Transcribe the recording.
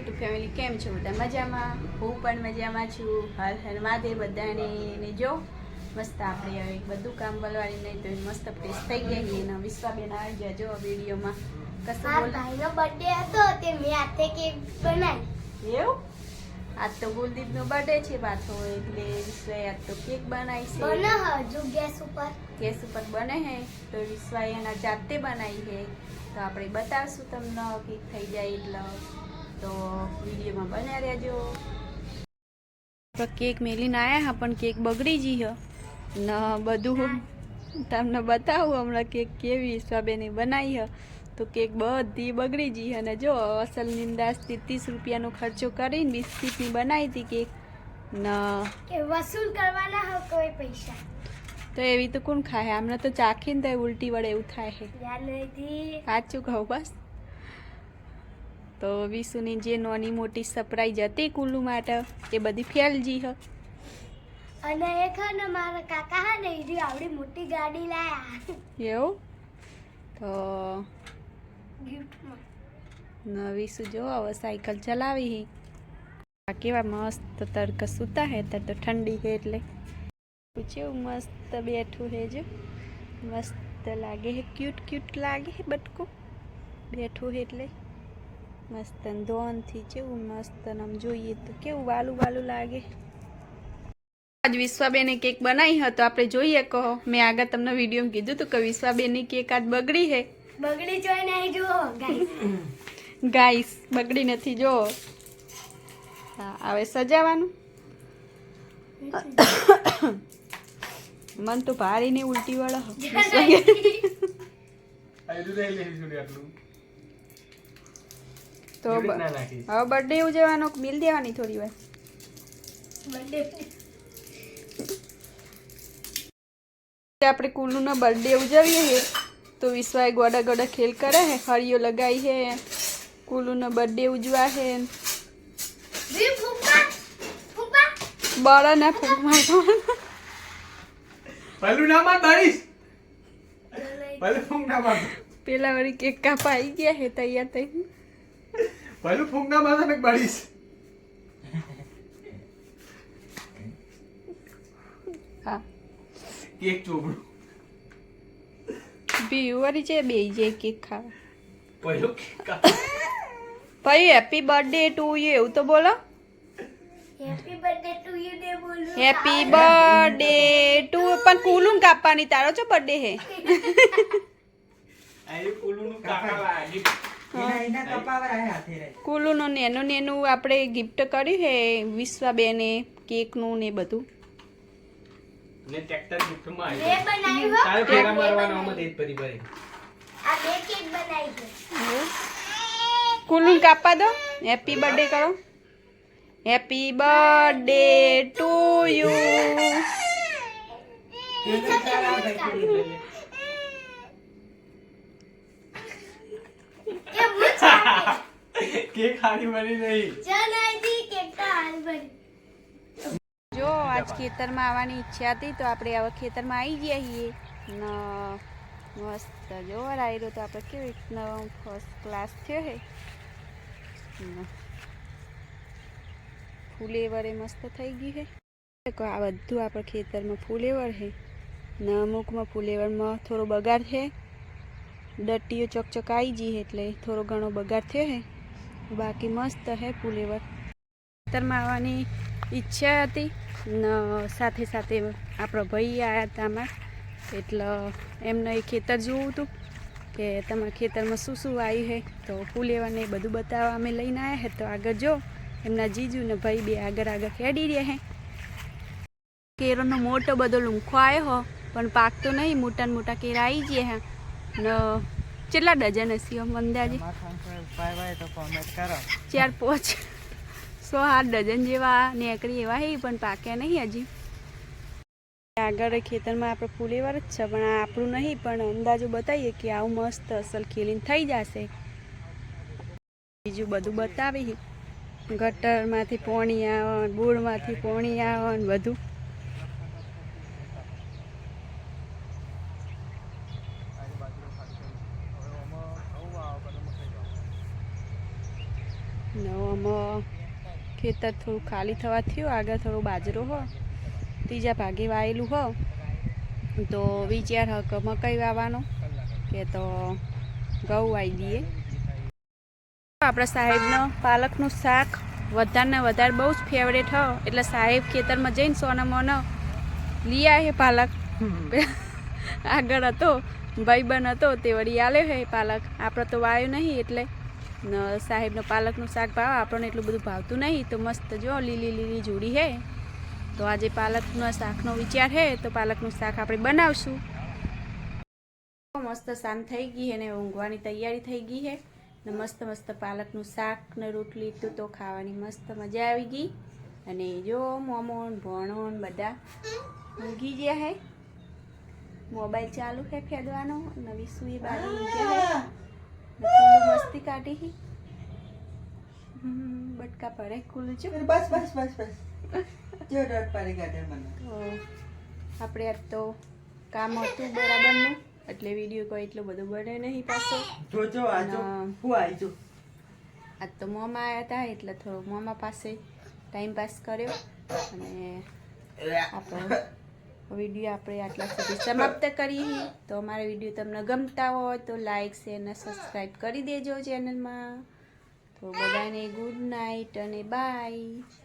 YouTube family કેમ છો? બધા મજામાં? હું પણ મજામાં છું. હર હર મહાદેવ બધાને. ને જો મસ્ત આપણે હવે બધું કામ બલવાડી નહીં તો મસ્ત ફ્રેશ થઈ ગયા છીએ ને વિશ્વાબેન આવી ગયા જો વિડીયોમાં. કશું બોલ ભાઈનો બર્થડે હતો તે મેં હાથે કેક બનાવી. એવું? આજ તો ગુલદીપનો બર્થડે છે પાછો એટલે વિશ્વાએ આજ તો કેક બનાવી છે. બને હજુ ગેસ ઉપર બને હે તો વિશ્વાએ એના જાતે બનાવી છે તો આપણે બતાવશું તમને કેક થઈ જાય એટલે તો વિડીયોમાં બન્યા રહેજો. કેક મેલીને આવ્યા હા પણ કેક બગડી ગઈ હ ને બધું તમને બતાવું હમણાં કેક કેવી વિશ્વાબેને બનાવી હ તો કેક બધી બગડી ગઈ અને જો અસલની અંદાજથી 30 રૂપિયાનો ખર્ચો કરીને બિસ્કીટની બનાવી હતી કેક ને વસૂલ કરવાના હોય કોઈ પૈસા તો એવી તો કોણ ખાય હમણાં તો ચાખીને તો ઉલટી વડે એવું થાય છે. સાચું કહું બસ. તો વિશુની જે નાની મોટી સરપ્રાઈઝ હતી કુલ્લુ માટે એ બધી ફેલજી હ અને એક ને મારા કાકા હા ને એ આવડી મોટી ગાડી લાયા એવું તો ગિફ્ટમાં ન વિશુ જો હવે સાયકલ ચલાવી આ કેવા મસ્ત તડક સૂતા હે ત્યારે તો ઠંડી છે એટલે પૂછ્યું મસ્ત બેઠું હે જો મસ્ત લાગે હે ક્યુટ લાગે હે બટકું બેઠું હે એટલે મસ્ત ધોનથી કેવું મસ્ત આમ જોઈએ તો કેવું વાલું લાગે. આજ વિશ્વાબેને કેક બનાવી હતો આપણે જોઈએ કહો મેં આગળ તમને વિડીયોમાં કીધું હતું કે વિશ્વાબેનની કેક આજ બગડી હે જોઈ નહીં જુઓ ગાઈસ બગડી નથી જો. હા હવે સજાવાનું મન તો ભારી ને ઉલટી વાળા તો હવે બર્થડે ઉજવવાનો મિલ દેવાની થોડી વાર આપણે કુલ્લુનો બર્થડે ઉજવીએ હે તો વિશ્વાએ ગોડા ખેલ કરે હે હળીઓ લગાઈ હે કુલ્લુનો બર્થડે ઉજવા હે બड़ा ना फूक मार पहलू ना मार बारिश पहले फूक ना मार पेला वाली केक कापाई गया है तैयार થઈ पहलू फूक ना मार एक बारिश હા કેક ચોબડું બીવારી છે બે જે કેક ખાવા પહેલો કેક ભાઈ હેપી બર્થડે ટુ યુ એવું તો બોલો હેપી બર્થડે ટુ યુ ને બોલું હેપી બર્થડે ટુ પણ કુલું કાપવાની તારો છો બર્થડે હે આયુ કુલુનું કાકા લાગી એના કપાવર આયા હાથે રે કુલુનો નેનું આપણે ગિફ્ટ કર્યું હે વિશ્વાબેને કેકનું ને બધું ને ટ્રેક્ટર ગિફ્ટ માં બે બનાવ્યું હો તારે ફેરા મારવાનો આમાં દેત પરી ભરે આ બે કેક બનાવી છે કુલું કાપા દો હેપી બર્થડે કરો happy birthday to you cake ખાલી બની નહીં ચલ આજી કેક તો હાલ બની જો આજ ખેતરમાં આવવાની ઈચ્છા હતી તો આપણે હવે ખેતરમાં આવી ગયા છીએ ને મસ્ત જો રાયરો તો આપણે કેવી રીતના ફર્સ્ટ ક્લાસ થયો હે ફૂલેવર એ મસ્ત થઈ ગયું હે આ બધું આપણે ખેતરમાં ફૂલેવર હે ને અમુકમાં ફૂલેવરમાં થોડો બગાડ છે ડટ્ટીઓ ચોકચોક આવી ગઈ એટલે થોડો ઘણો બગાડ થયો હે બાકી મસ્ત હે ફૂલેવર ખેતરમાં આવવાની ઈચ્છા હતી ને સાથે સાથે આપણો ભાઈ આવ્યા હતા આમાં એટલે એમને એ ખેતર જોવું હતું કે તમારા ખેતરમાં શું આવ્યું છે તો ફૂલેવરને એ બધું બતાવવા અમે લઈને આવ્યા હે તો આગળ જો એમના જીજુ ને ભાઈ બે આગળ ખેડી રહ્યા હે કેરોનો મોટો બધો લૂંખો આવ્યો હો પણ પાકતો નહીં મોટા કેરા આવી ગયા હે ને કેટલા ડઝન હશે અંદાજે 4-5 100-8 ડઝન જેવા નેકડી એવા હે પણ પાક્યા નહીં હજી આગળ ખેતરમાં આપણે ફૂલેવર જ છે પણ આપણું નહીં પણ અંદાજો બતાવીએ કે આવું મસ્ત અસલ ખીલીને થઈ જશે બીજું બધું બતાવી ગટરમાંથી પાણી આવે બોરમાંથી પાણી આવે ને બધું ને આમાં ખેતર થોડું ખાલી થવા થયું, આગળ થોડો બાજરો હો ત્રીજા ભાગે વાયેલું હો, તો વિચાર હ કે મકાઈ વાવવાનો કે તો ઘઉં વાવી દઈએ. આપણા સાહેબનો પાલકનું શાક વધારે ને વધારે બહુ જ ફેવરેટ હ, એટલે સાહેબ ખેતરમાં જઈને સોના મોનો લઈ આવે પાલક. આગળ હતો ભાઈબંધ હતો તે વળી આલ્યો હે પાલક, આપણે તો વાયો નહીં એટલે ને સાહેબનો પાલકનું શાક ભાવે, આપણને એટલું બધું ભાવતું નહીં. તો મસ્ત જો લીલી લીલી જોડી હે, તો આજે પાલકના શાકનો વિચાર હે, તો પાલકનું શાક આપણે બનાવશું. મસ્ત શાંત થઈ ગઈ હે ને ઊંઘવાની તૈયારી થઈ ગઈ હે ને મસ્ત મસ્ત પાલકનું શાક ને રોટલી તો ખાવાની મસ્ત મજા આવી ગઈ. અને જો મોમો ને ભણો ને બધા ઊંઘી ગયા હે, મોબાઈલ ચાલુ હે ફેદવાનો, નવી સુઈ બાજુ ઊંઘ્યા હે ને મસ્તી કાઢી હી. બટકા પડે ખુલ્લું છે. બસ બસ બસ બસ જો ડર પાડી કાઢે મને. તો આપણે આજ તો કામ હતું બરાબરનું, એટલે વિડીયો કોઈ એટલો બધો બને નહીં પાછો. જોજો આજો હું આઈજો. આજ તો મોમાં આવ્યા હતા એટલે થોડો મોમા પાસે ટાઈમ પાસ કર્યો, અને આપણો વિડીયો આપણે આટલા સુધી સમાપ્ત કરીએ. તો અમારા વિડીયો તમને ગમતા હોય તો લાઈક શેર અને સબસ્ક્રાઈબ કરી દેજો ચેનલમાં. તો બધાને ગુડ નાઇટ અને બાય.